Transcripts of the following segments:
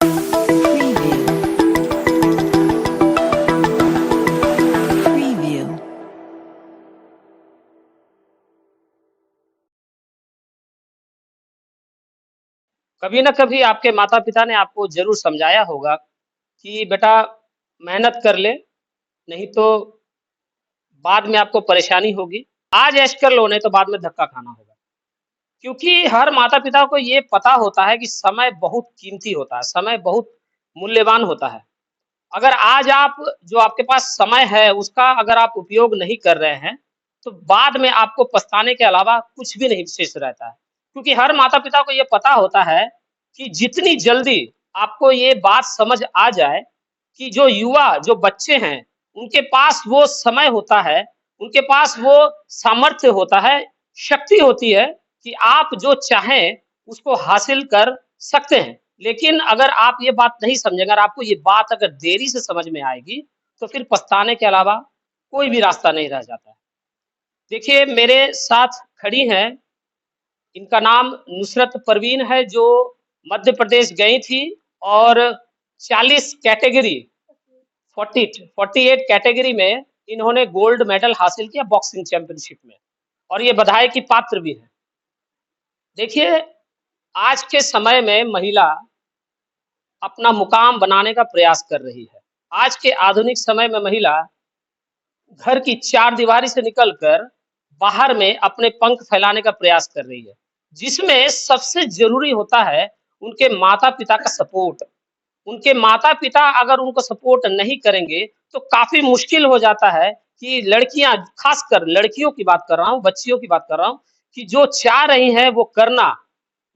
Preview. Preview. कभी ना कभी आपके माता-पिता ने आपको ज़रूर समझाया होगा कि बेटा मेहनत कर ले, नहीं तो बाद में आपको परेशानी होगी। आज ऐश कर लो नहीं तो बाद में धक्का खाना होगा। क्योंकि हर माता-पिता को ये पता होता है कि समय बहुत कीमती होता है, समय बहुत मूल्यवान होता है। अगर आज आप जो आपके पास समय है, उसका अगर आप उपयोग नहीं कर रहे हैं, तो बाद में आपको पछताने के अलावा कुछ भी नहीं शेष रहता है। क्योंकि हर माता-पिता को ये पता होता है कि जितनी जल्दी आपको ये बात समझ आ जाए कि जो युवा, जो बच्चे हैं, उनके पास वो समय होता है, उनके पास वो सामर्थ्य होता है, शक्ति होती है कि आप जो चाहें, उसको हासिल कर सकते हैं। लेकिन अगर आप ये बात नहीं समझेंगे, अगर आपको ये बात अगर देरी से समझ में आएगी, तो फिर पछताने के अलावा कोई भी रास्ता नहीं रह जाता है। देखिए, मेरे साथ खड़ी हैं, इनका नाम नुसरत परवीन है, जो मध्य प्रदेश गई थी और 40 कैटेगरी 48 कैटेगरी में इन्होंने गोल्ड मेडल हासिल किया बॉक्सिंग चैंपियनशिप में और ये बधाई की पात्र भी है। देखिए, आज के समय में महिला अपना मुकाम बनाने का प्रयास कर रही है। आज के आधुनिक समय में महिला घर की चारदीवारी से निकलकर बाहर में अपने पंख फैलाने का प्रयास कर रही है, जिसमें सबसे ज़रूरी होता है उनके माता-पिता का सपोर्ट। उनके माता-पिता अगर उनको सपोर्ट नहीं करेंगे, तो काफ़ी मुश्किल हो जाता है कि लड़कियाँ, खासकर लड़कियों की बात कर रहा हूँ, बच्चियों की बात कर रहा हूँ, कि जो चाह रही हैं वो करना,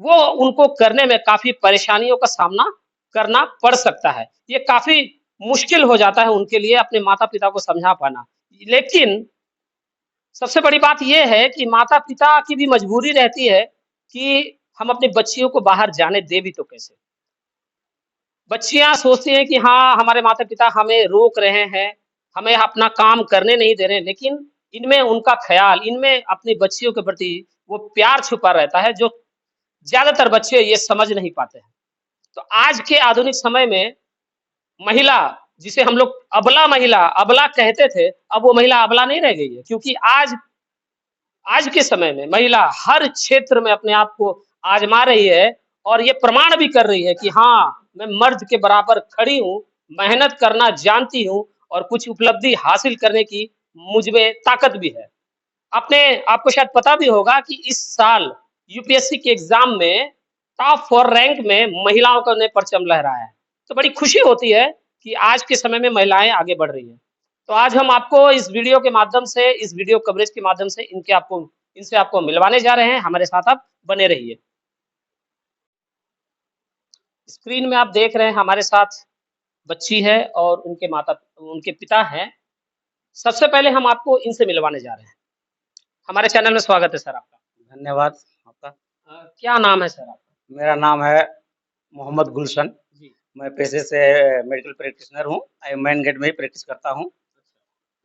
वो उनको करने में काफ़ी परेशानियों का सामना करना पड़ सकता है। ये काफ़ी मुश्किल हो जाता है उनके लिए अपने माता-पिता को समझा पाना। लेकिन सबसे बड़ी बात ये है कि माता-पिता की भी मजबूरी रहती है कि हम अपनी बच्चियों को बाहर जाने दें भी तो कैसे? बच्चियाँ सोचती हैं कि हाँ, हमारे माता-पिता हमें रोक रहे हैं, हमें अपना काम करने नहीं दे रहे हैं, लेकिन इनमें उनका ख़्याल, इनमें अपनी बच्चियों के प्रति वो प्यार छुपा रहता है, जो ज़्यादातर बच्चे ये समझ नहीं पाते हैं। तो आज के आधुनिक समय में महिला, जिसे हम लोग अबला कहते थे, अब वो महिला अबला नहीं रह गई है, क्योंकि आज आज के समय में महिला हर क्षेत्र में अपने आप को आज़मा रही है और ये प्रमाण भी कर रही है कि हाँ, मैं मर्द के बराबर खड़ी हूँ, मेहनत करना जानती हूँ और कुछ उपलब्धि हासिल करने की मुझ में ताकत भी है। आपने आपको शायद पता भी होगा कि इस साल यूपीएससी के एग्ज़ाम में टॉप 4 रैंक में महिलाओं का ने परचम लहराया है। तो बड़ी खुशी होती है कि आज के समय में महिलाएँ आगे बढ़ रही हैं। तो आज हम आपको इस वीडियो के माध्यम से, इस वीडियो कवरेज के माध्यम से इनसे आपको मिलवाने जा रहे हैं। हमारे साथ आप बने रहिए। स्क्रीन में आप देख रहे हैं हमारे साथ बच्ची है और उनके पिता हैं। सबसे पहले हम आपको इनसे मिलवाने जा रहे हैं। हमारे चैनल में स्वागत है सर आपका। धन्यवाद आपका। क्या नाम है सर आपका? मेरा नाम है मोहम्मद गुलशन। जी। मैं पेशे से मेडिकल प्रैक्टिशनर हूँ। मेन गेट में ही प्रैक्टिस करता हूँ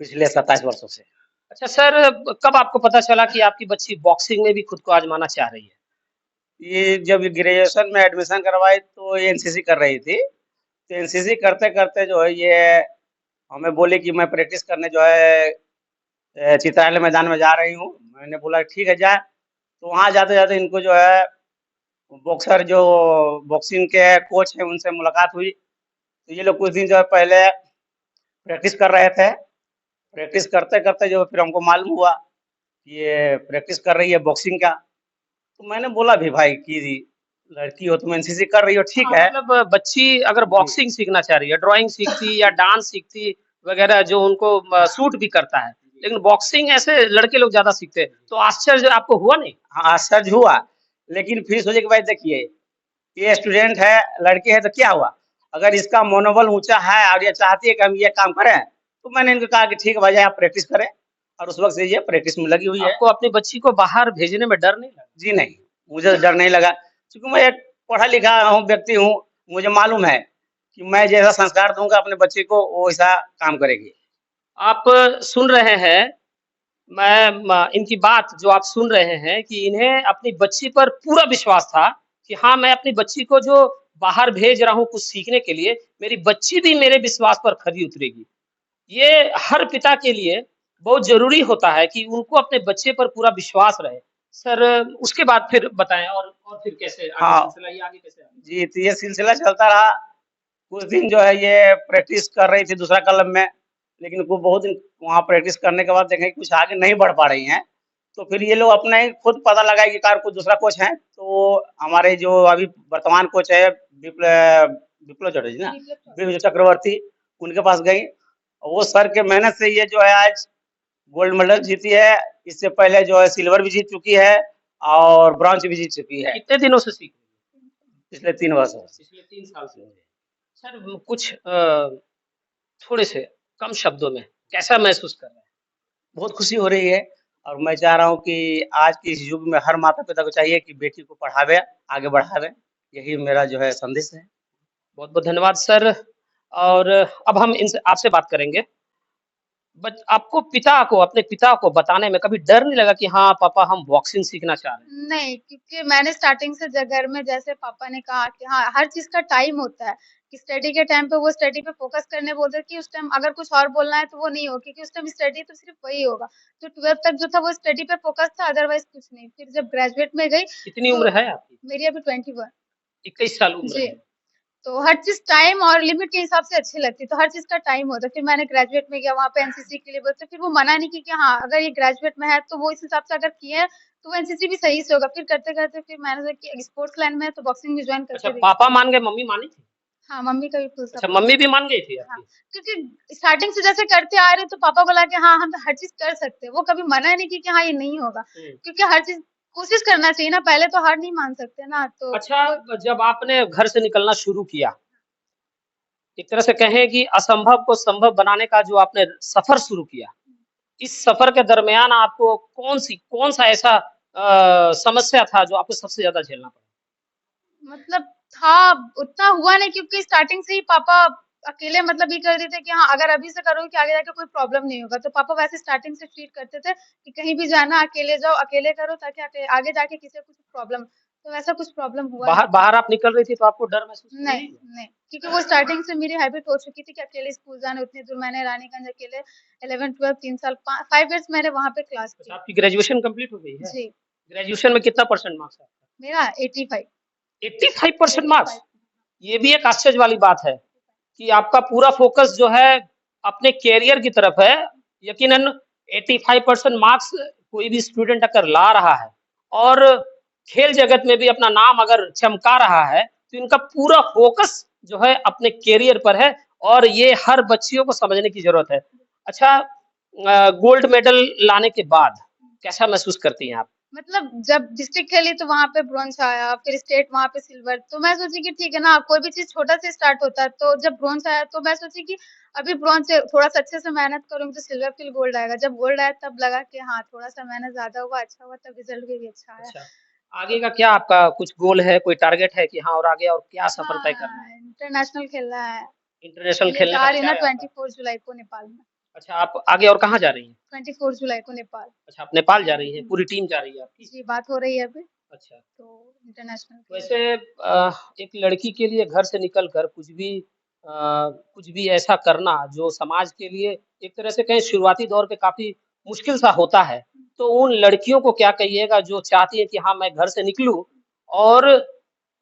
पिछले 27 वर्षों से। अच्छा सर, कब आपको पता चला कि आपकी बच्ची बॉक्सिंग में भी खुद को आज़माना चाह रही है? ये जब ग्रेजुएशन में एडमिशन करवाई तो ये एनसीसी कर रही थी। तो एनसीसी करते-करते जो है ये हमें बोली कि मैं प्रैक्टिस करने जो है चित्रालय मैदान में जा रही हूँ। मैंने बोला ठीक है जा। तो वहाँ जाते-जाते इनको जो है बॉक्सर जो बॉक्सिंग के कोच हैं उनसे मुलाकात हुई। तो ये लोग कुछ दिन जो है पहले प्रैक्टिस कर रहे थे। प्रैक्टिस करते-करते जो फिर हमको मालूम हुआ कि ये प्रैक्टिस कर रही है बॉक्सिंग का। तो मैंने बोला भी भाई कि लड़की हो तुम एनसीसी कर रही हो ठीक हाँ, है। मतलब बच्ची अगर जी, बॉक्सिंग सीखना चाह रही है, ड्राइंग सीखती या डांस सीखती वगैरह, जो उनको सूट भी करता है। लेकिन बॉक्सिंग ऐसे लड़के लोग ज़्यादा सीखते हैं। तो आश्चर्य आपको हुआ नहीं? हाँ, आश्चर्य हुआ। लेकिन फिर सोचे कि भाई देखिए, ये स्टूडेंट है, लड़की है तो क्या हुआ? अगर इसका मनोबल ऊँचा है और ये चाहती है कि हम ये काम करें, तो मैंने इनको कहा कि ठीक है भाई आप प्रैक्टिस करें और उस वक़्त से ये प्रैक्टिस में लगी हुई है। आपको अपनी बच्ची को बाहर भेजने में डर नहीं लगा? जी नहीं, मुझे डर नहीं लगा क्योंकि मैं एक पढ़ा-लिखा हूँ व्यक्ति हूँ। मुझे मालूम है कि मैं जैसा संस्कार दूँगा अपने बच्चे को, वो वैसा काम करेगी। आप सुन रहे हैं, मैं इनकी बात जो आप सुन रहे हैं कि इन्हें अपनी बच्ची पर पूरा विश्वास था कि हाँ, मैं अपनी बच्ची को जो बाहर भेज रहा हूँ कुछ सीखने के लिए, मेरी बच्ची भी मेरे विश्वास पर खरी उतरेगी। ये हर पिता के लिए बहुत ज़रूरी होता है कि उनको अपने बच्चे पर पूरा विश्वास रहे। सर उसके बाद फिर बताएँ और फिर कैसे आगे हाँ, सिलसिला ये आगे कैसे आगे? जी, तो ये सिलसिला चलता रहा। कुछ दिन जो है ये प्रैक्टिस कर रही थी दूसरा क्लब में, लेकिन वो बहुत दिन वहाँ प्रैक्टिस करने के बाद देखें कि कुछ आगे नहीं बढ़ पा रही हैं। तो फिर ये लोग अपना ही खुद पता लगाए कि कार कुछ दूसरा कोच है, तो हमारे जो अभी वर्तमान कोच है विप्लव चटर्जी ना, विप्लव चक्रवर्ती, उनके पास गई। और वो सर के मेहनत से ये जो है आज गोल्ड मेडल जीती है। इससे पहले जो है सिल्वर भी जीत चुकी है और ब्रॉन्ज भी जीत चुकी है कितने दिनों से सीख रही हैं? पिछले 3 वर्षों से। पिछले 3 साल से। सर कुछ थोड़े से कम शब्दों में कैसा महसूस कर रहे हैं? बहुत खुशी हो रही है और मैं चाह रहा हूँ कि आज के इस युग में हर माता-पिता को चाहिए कि बेटी को पढ़ावे, आगे बढ़ावे। यही मेरा जो है संदेश है। बहुत-बहुत धन्यवाद सर और अब हम इनसे आपसे बात करेंगे। बट आपको अपने पिता को बताने में कभी डर नहीं लगा कि हाँ, पापा हम बॉक्सिंग सीखना चाह रहे हैं? नहीं, क्योंकि मैंने स्टार्टिंग से घर में जैसे पापा ने कहा कि हाँ, हर चीज़ का टाइम होता है, कि स्टडी के टाइम पे वो स्टडी पे फ़ोकस करने बोलते हैं कि उस टाइम अगर कुछ और बोलना है तो वो नहीं हो, क्योंकि उस टाइम स्टडी तो सिर्फ़ वही होगा। तो 12th तक जो था वो स्टडी पे फ़ोकस था, अदरवाइज़ कुछ नहीं। फिर जब ग्रेजुएट में गई कितनी तो उम्र है आपकी? मेरी अभी 21। 21 साल उम्र जी। है। तो हर चीज़ टाइम और लिमिट के हिसाब से अच्छी लगती है, तो हर चीज़ का टाइम होता है। फिर मैंने ग्रेजुएट में किया, वहाँ पे एनसीसी के लिए बोलते फिर वो मना नहीं की कि हाँ, अगर ये ग्रेजुएट में है, तो वो इस हिसाब से अगर किए हैं, तो वो एनसीसी भी सही से होगा। फिर करते-करते फिर मैंने सोचा कि स्पोर्ट्स लाइन में है, तो बॉक्सिंग भी जॉइन अच्छा करके देखते पापा हैं। मान गए, मम्मी मानी थी? हाँ, मम्मी का भी फुल अच्छा सपोर्ट मम्मी है। भी मान गई थी हाँ, आपकी? क्योंकि स्टार्टिंग से जैसे करते आ रहे हैं, तो पापा बोला कि हाँ, हम हर चीज़ कर सकते हैं। वो कभी मना नहीं की कि हाँ, ये नहीं होगा, हुँ। क्योंकि हर चीज़ कोशिश करना चाहिए ना, पहले तो हार नहीं मान सकते ना, तो अच्छा वो जब आपने घर से निकलना शुरू किया, एक तरह से कहें कि असंभव को संभव बनाने का जो आपने सफ़र शुरू किया, इस सफ़र के दरमियान आपको कौन-सा ऐसा समस्या था जो आपको सबसे ज़्यादा झेलना पड़ा? मतलब था, उतना हुआ नहीं, क्योंकि स्टार्टिंग से ही पापा अकेले मतलब ये कर देते थे कि हाँ, अगर अभी से करोगे कि आगे जाके कोई प्रॉब्लम नहीं होगा। तो पापा वैसे स्टार्टिंग से ट्रीट करते थे कि कहीं भी जाना अकेले जाओ, अकेले करो, ताकि आगे जाके किसी को कुछ प्रॉब्लम, तो वैसा कुछ प्रॉब्लम हुआ बाहर नहीं। बाहर आप निकल रही थी तो आपको डर महसूस हुआ नहीं, नहीं हुआ? नहीं, क्योंकि वो स्टार्टिंग से मेरी हैबिट हो चुकी थी कि अकेले स्कूल जाना उतनी दूर, मैंने रानीगंज अकेले 11-12 3 साल 5 इयर्स मैंने वहाँ पे क्लास अच्छा की। आपकी ग्रेजुएशन कंप्लीट हो गई है? जी, ग्रेजुएशन में कितना परसेंट मार्क्स है आपका? मेरा 85। 85% मार्क्स? 85। ये भी एक आश्चर्य वाली बात है कि आपका पूरा फ़ोकस जो है अपने करियर की तरफ है। यकीनन 85% मार्क्स कोई भी स्टूडेंट अगर ला रहा है और खेल जगत में भी अपना नाम अगर चमका रहा है, तो इनका पूरा फ़ोकस जो है अपने करियर पर है और ये हर बच्चियों को समझने की ज़रूरत है। अच्छा गोल्ड मेडल लाने के बाद कैसा महसूस करती हैं आप? मतलब जब डिस्ट्रिक्ट खेली तो वहाँ पे ब्रोंज आया, फिर स्टेट वहाँ पे सिल्वर, तो मैं सोची कि ठीक है ना, कोई भी चीज़ छोटा से स्टार्ट होता है, तो जब ब्रोंज आया तो मैं सोची कि अभी ब्रोंज से थोड़ा-सा अच्छे से मेहनत करूँगी तो सिल्वर फिर गोल्ड आएगा। जब गोल्ड आया तब लगा कि हाँ, थोड़ा-सा मेहनत ज़्यादा हुआ, अच्छा हुआ, तब रिज़ल्ट भी अच्छा आया। अच्छा, आगे का क्या आपका कुछ गोल है, कोई टारगेट है कि हाँ और आगे और क्या सफ़र तय करना है? हाँ, इंटरनेशनल खेलना है। इंटरनेशनल ये खेलने का जा रही हूँ इच्छा ना है आपका? 24 जुलाई को नेपाल में। अच्छा, आप आगे और कहाँ जा रही हैं? 24 जुलाई को नेपाल। अच्छा, आप नेपाल जा रही हैं, पूरी टीम जा रही है आपकी? जी, बात हो रही है अभी, अच्छा, तो इंटरनेशनल के लिए। वैसे एक लड़की के लिए घर से निकल कर कुछ भी ऐसा करना जो समाज के लिए एक तरह से कहें शुरुआती दौर पे काफ़ी मुश्किल सा होता है। तो उन लड़कियों को क्या कहिएगा जो चाहती हैं कि हाँ, मैं घर से निकलूँ और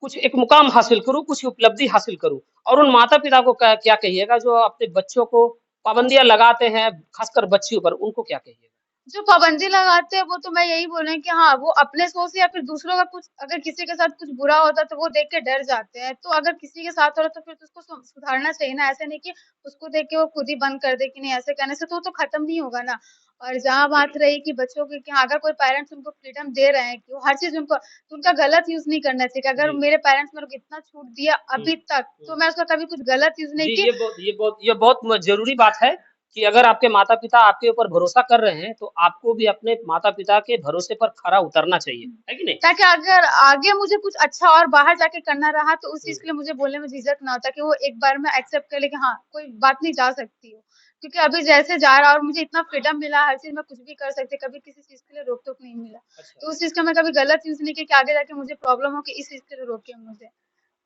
कुछ एक मुकाम हासिल करूँ, कुछ उपलब्धि हासिल करूँ? और उन माता-पिता को क्या कहिएगा जो अपने बच्चों को पाबंदियाँ लगाते हैं, खासकर बच्चियों पर, उनको क्या कहिएगा? जो पाबंदी लगाते हैं वो तो मैं यही बोलूँगी कि हाँ, वो अपने सोच से या फिर दूसरों का कुछ अगर किसी के साथ कुछ बुरा होता है तो वो देख के डर जाते हैं। तो अगर किसी के साथ हो रहा है तो फिर तो उसको सुधारना चाहिए ना, ऐसा नहीं कि उसको देख के वो खुद ही बंद कर दे कि नहीं, ऐसे करने से तो वो तो खत्म नहीं होगा ना। और जहाँ बात रही कि बच्चों की कि हाँ, अगर कोई पेरेंट्स उनको फ्रीडम दे रहे हैं कि वो हर चीज़ उनको, तो उनका गलत यूज़ नहीं करना चाहिए। कि अगर जी। मेरे पेरेंट्स मेरे को इतना छूट दिया हुँ, अभी तक, तो हुँ। मैं उसका कभी कुछ गलत यूज़ नहीं जी, की। ये बहुत ज़रूरी बात है कि अगर आपके माता-पिता आपके ऊपर भरोसा कर रहे हैं, तो आपको भी अपने माता-पिता के भरोसे पर खरा उतरना चाहिए, है कि नहीं? ताकि अगर आगे मुझे कुछ अच्छा और बाहर जाके करना रहा तो उस हुँ, चीज़ के लिए मुझे बोलने में झिझक ना हो, ताकि वो एक बार में एक्सेप्ट कर ले कि हाँ, कोई बात नहीं, जा सकती हो। क्योंकि अभी जैसे जा रहा और मुझे इतना फ्रीडम मिला, हर चीज़ मैं कुछ भी कर सकती, कभी किसी चीज़ के लिए रोक-टोक नहीं मिला। अच्छा। तो उस चीज़ का मैं कभी गलत यूज़ नहीं किया कि आगे जाके मुझे प्रॉब्लम हो कि इस चीज़ के लिए रोके मुझे।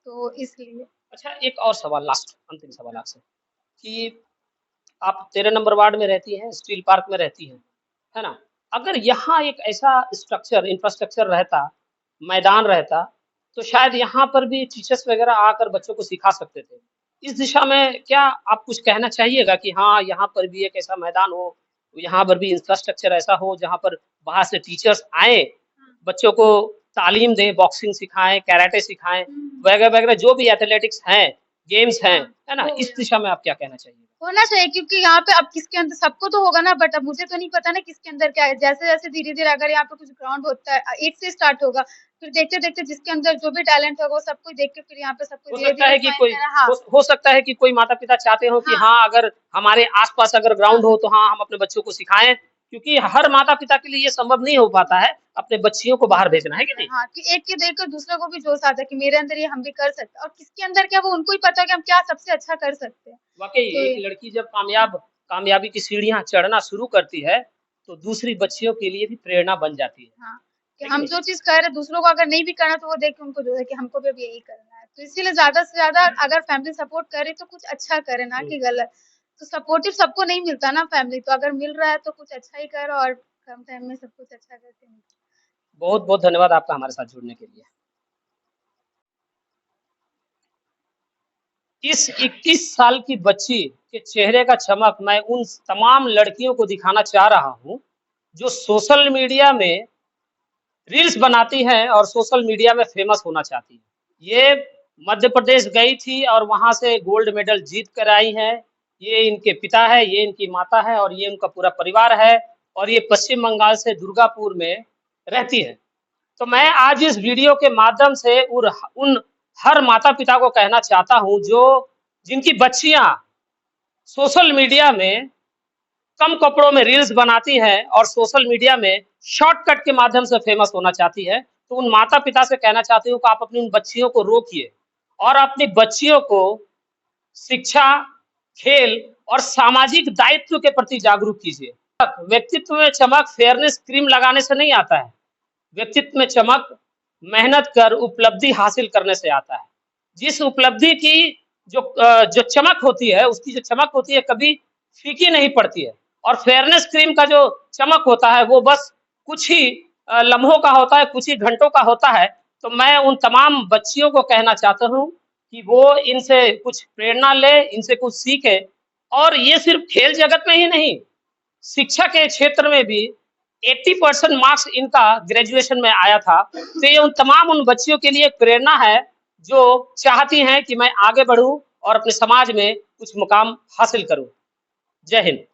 तो इसलिए। अच्छा, एक और सवाल, लास्ट अंतिम सवाल आपसे, कि आप 13 नंबर वार्ड में रहती हैं, स्टील पार्क में रहती हैं, है ना? अगर यहाँ एक ऐसा स्ट्रक्चर, इंफ्रास्ट्रक्चर रहता, मैदान रहता, तो शायद यहाँ पर भी टीचर्स वगैरह आकर बच्चों को सिखा सकते थे। इस दिशा में क्या आप कुछ कहना चाहिएगा कि हाँ, यहाँ पर भी एक ऐसा मैदान हो, यहाँ पर भी इंफ्रास्ट्रक्चर ऐसा हो, जहाँ पर बाहर से टीचर्स आएँ, बच्चों को तालीम दें, बॉक्सिंग सिखाएँ, कराटे सिखाएँ, वगैरह-वगैरह जो भी एथलेटिक्स हैं, गेम्स हैं, है ना? इस दिशा में आप क्या कहना चाहिए? होना चाहिए, क्योंकि यहाँ पे अब किसके अंदर सबको तो होगा ना, बट अब मुझे तो नहीं पता ना किसके अंदर क्या है। जैसे-जैसे धीरे-धीरे अगर यहाँ पे कुछ ग्राउंड होता है, एक से स्टार्ट होगा, फिर देखते-देखते जिसके अंदर जो भी टैलेंट होगा वो सबको देख के फिर यहाँ पे सबको हो सकता धीरे-धीरे है कि ज्वाइन कोई करना। हाँ, हो सकता है कि कोई माता-पिता चाहते हो कि हाँ, हाँ, अगर हमारे आस-पास अगर ग्राउंड हो तो हाँ, हम अपने बच्चों को सिखाएँ, क्योंकि हर माता-पिता के लिए ये संभव नहीं हो पाता है, अपने बच्चियों को बाहर भेजना, है कि नहीं? हाँ, कि एक के देखकर दूसरे को भी जोश आता है कि मेरे अंदर ये हम भी कर सकते हैं, और किसके अंदर क्या वो उनको ही पता है कि हम क्या सबसे अच्छा कर सकते हैं। वाक़ई तो एक लड़की जब कामयाबी की सीढ़ियाँ चढ़ना शुरू करती है, तो दूसरी बच्चियों के लिए भी प्रेरणा बन जाती हाँ, कि है कि हम नहीं? जो चीज़ कर रहे हैं दूसरों को अगर नहीं भी करना तो वो देख के उनको जो है कि हमको भी अब यही करना है। तो इसीलिए ज़्यादा से ज़्यादा अगर फैमिली सपोर्ट करे तो कुछ अच्छा करे, ना हुँ। कि गलत। तो सपोर्टिव सबको नहीं मिलता ना फैमिली, तो अगर मिल रहा है तो कुछ अच्छा ही करो और कम टाइम में सब कुछ अच्छा करके निकलो। बहुत-बहुत धन्यवाद आपका हमारे साथ जुड़ने के लिए। इस 21 साल की बच्ची के चेहरे का चमक मैं उन तमाम लड़कियों को दिखाना चाह रहा हूँ, जो सोशल मीडिया में रील्स बनाती हैं और सोशल मीडिया में फेमस होना चाहती हैं। ये मध्य प्रदेश गई थी और वहाँ से गोल्ड मेडल जीत कर आई हैं। ये इनके पिता है, ये इनकी माता है और ये उनका पूरा परिवार है, और ये पश्चिम बंगाल से दुर्गापुर में रहती है। तो मैं आज इस वीडियो के माध्यम से उन हर माता-पिता को कहना चाहता हूँ, जो जिनकी बच्चियाँ सोशल मीडिया में कम कपड़ों में रील्स बनाती हैं और सोशल मीडिया में शॉर्टकट के माध्यम से फेमस होना चाहती है, तो उन माता-पिता से कहना चाहती हूँ कि आप अपनी उन बच्चियों को रोकिए और अपनी बच्चियों को शिक्षा, खेल और सामाजिक दायित्व के प्रति जागरूक कीजिए। व्यक्तित्व में चमक फेयरनेस क्रीम लगाने से नहीं आता है। व्यक्तित्व में चमक मेहनत कर उपलब्धि हासिल करने से आता है। जिस उपलब्धि की जो चमक होती है, उसकी जो चमक होती है कभी फीकी नहीं पड़ती है, और फेयरनेस क्रीम का जो चमक होता है वो बस कुछ ही लम्हों का होता है, कुछ ही घंटों का होता है। तो मैं उन तमाम बच्चियों को कहना चाहता हूँ कि वो इनसे कुछ प्रेरणा ले, इनसे कुछ सीखे, और ये सिर्फ खेल जगत में ही नहीं, शिक्षा के क्षेत्र में भी 80% मार्क्स इनका ग्रेजुएशन में आया था। तो ये उन तमाम उन बच्चियों के लिए एक प्रेरणा है, जो चाहती हैं कि मैं आगे बढ़ूँ और अपने समाज में कुछ मुकाम हासिल करूँ। जय हिंद।